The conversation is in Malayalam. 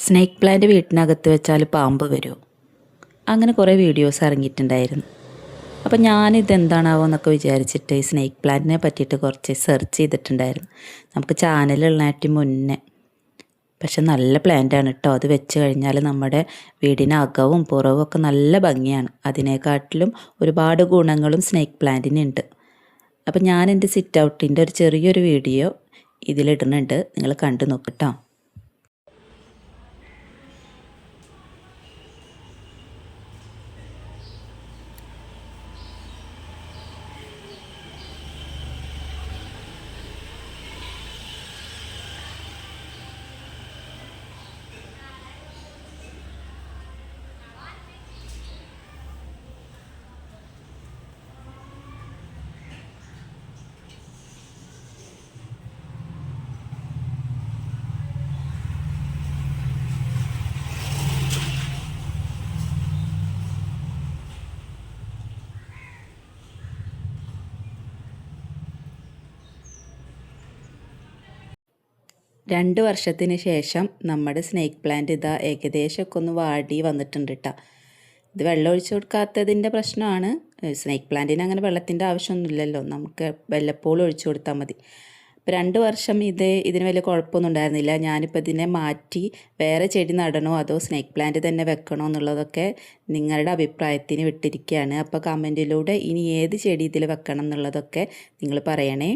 സ്നേക്ക് പ്ലാന്റ് വീട്ടിനകത്ത് വെച്ചാൽ പാമ്പ് വരുമോ? അങ്ങനെ കുറേ വീഡിയോസ് ഇറങ്ങിയിട്ടുണ്ടായിരുന്നു. അപ്പോൾ ഞാനിതെന്താണാവോ എന്നൊക്കെ വിചാരിച്ചിട്ട് ഈ സ്നേക്ക് പ്ലാന്റിനെ പറ്റിയിട്ട് കുറച്ച് സെർച്ച് ചെയ്തിട്ടുണ്ടായിരുന്നു, നമുക്ക് ചാനലുള്ളതിനായിട്ട് മുന്നേ. പക്ഷെ നല്ല പ്ലാന്റാണ് കേട്ടോ. അത് വെച്ച് കഴിഞ്ഞാൽ നമ്മുടെ വീടിനകവും പുറവും ഒക്കെ നല്ല ഭംഗിയാണ്. അതിനെക്കാട്ടിലും ഒരുപാട് ഗുണങ്ങളും സ്നേക്ക് പ്ലാന്റിനുണ്ട്. അപ്പോൾ ഞാൻ എൻ്റെ സിറ്റ് ഔട്ടിൻ്റെ ഒരു ചെറിയൊരു വീഡിയോ ഇതിലിടുന്നുണ്ട്, നിങ്ങൾ കണ്ടു നോക്കട്ടോ. 2 വർഷത്തിന് ശേഷം നമ്മുടെ സ്നേക്ക് പ്ലാന്റ് ഇതാ ഏകദേശമൊക്കെ ഒന്ന് വാടി വന്നിട്ടുണ്ട് കേട്ടോ. ഇത് വെള്ളം ഒഴിച്ചു കൊടുക്കാത്തതിൻ്റെ പ്രശ്നമാണ്. സ്നേക്ക് പ്ലാന്റിന് അങ്ങനെ വെള്ളത്തിൻ്റെ ആവശ്യമൊന്നുമില്ലല്ലോ, നമുക്ക് വല്ലപ്പോഴും ഒഴിച്ചു കൊടുത്താൽ മതി. ഇപ്പോൾ 2 വർഷം ഇതിന് വലിയ കുഴപ്പമൊന്നും ഉണ്ടായിരുന്നില്ല. ഞാനിപ്പോൾ ഇതിനെ മാറ്റി വേറെ ചെടി നടണോ അതോ സ്നേക്ക് പ്ലാന്റ് തന്നെ വെക്കണോ എന്നുള്ളതൊക്കെ നിങ്ങളുടെ അഭിപ്രായത്തിന് വിട്ടിരിക്കുകയാണ്. അപ്പോൾ കമൻറ്റിലൂടെ ഇനി ഏത് ചെടി ഇതിൽ വെക്കണം എന്നുള്ളതൊക്കെ നിങ്ങൾ പറയണേ.